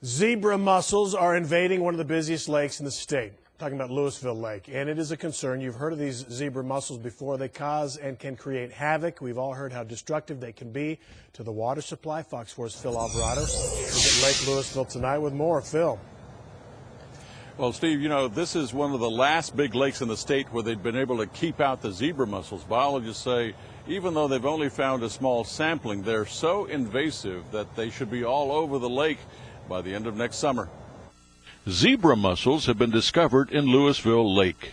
Zebra mussels are invading one of the busiest lakes in the state. I'm talking about Lewisville Lake, and it is a concern. You've heard of these zebra mussels before. They cause and can create havoc. We've all heard how destructive they can be to the water supply. Fox 4's Phil Alvarado is at Lake Lewisville tonight with more. Phil. Well, Steve, you know, this is one of the last big lakes in the state where they've been able to keep out the zebra mussels. Biologists say even though they've only found a small sampling, they're so invasive that they should be all over the lake by the end of next summer. Zebra mussels have been discovered in Lewisville Lake.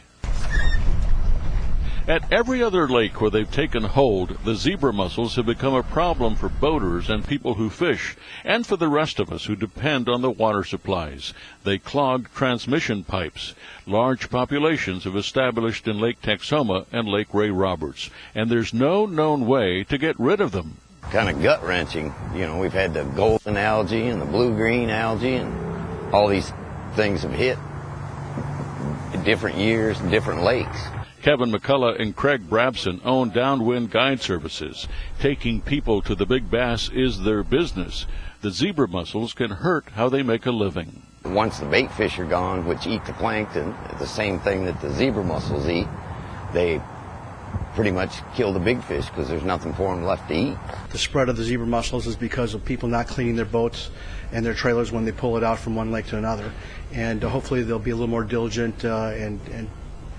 At every other lake where they've taken hold, the zebra mussels have become a problem for boaters and people who fish, and for the rest of us who depend on the water supplies. They clog transmission pipes. Large populations have established in Lake Texoma and Lake Ray Roberts, and there's no known way to get rid of them. Kind of gut-wrenching. You know, we've had the golden algae and the blue-green algae, and all these things have hit in different years, different lakes. Kevin McCullough and Craig Brabson own Downwind Guide Services. Taking people to the big bass is their business. The zebra mussels can hurt how they make a living. Once the bait fish are gone, which eat the plankton, the same thing that the zebra mussels eat, they pretty much kill the big fish because there's nothing for them left to eat. The spread of the zebra mussels is because of people not cleaning their boats and their trailers when they pull it out from one lake to another. And hopefully they'll be a little more diligent and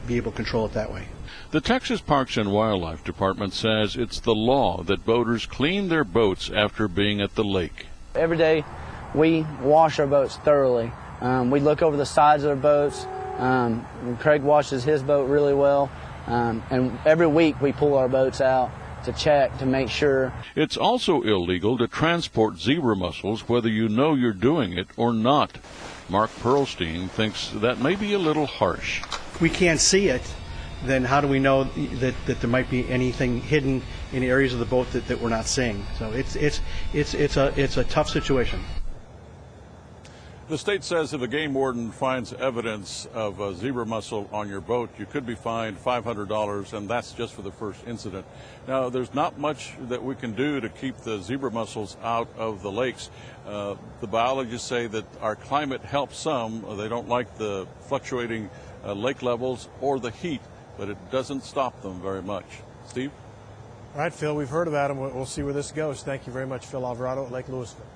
be able to control it that way. The Texas Parks and Wildlife Department says it's the law that boaters clean their boats after being at the lake. Every day we wash our boats thoroughly. We look over the sides of our boats. Craig washes his boat really well. And every week we pull our boats out to check to make sure. It's also illegal to transport zebra mussels whether you know you're doing it or not. Mark Perlstein thinks that may be a little harsh. If we can't see it, then how do we know that there might be anything hidden in areas of the boat that we're not seeing? So it's a tough situation. The state says if a game warden finds evidence of a zebra mussel on your boat, you could be fined $500, and that's just for the first incident. Now, there's not much that we can do to keep the zebra mussels out of the lakes. The biologists say that our climate helps some. They don't like the fluctuating lake levels or the heat, but it doesn't stop them very much. Steve? All right, Phil, we've heard about them. We'll see where this goes. Thank you very much, Phil Alvarado at Lake Lewisville.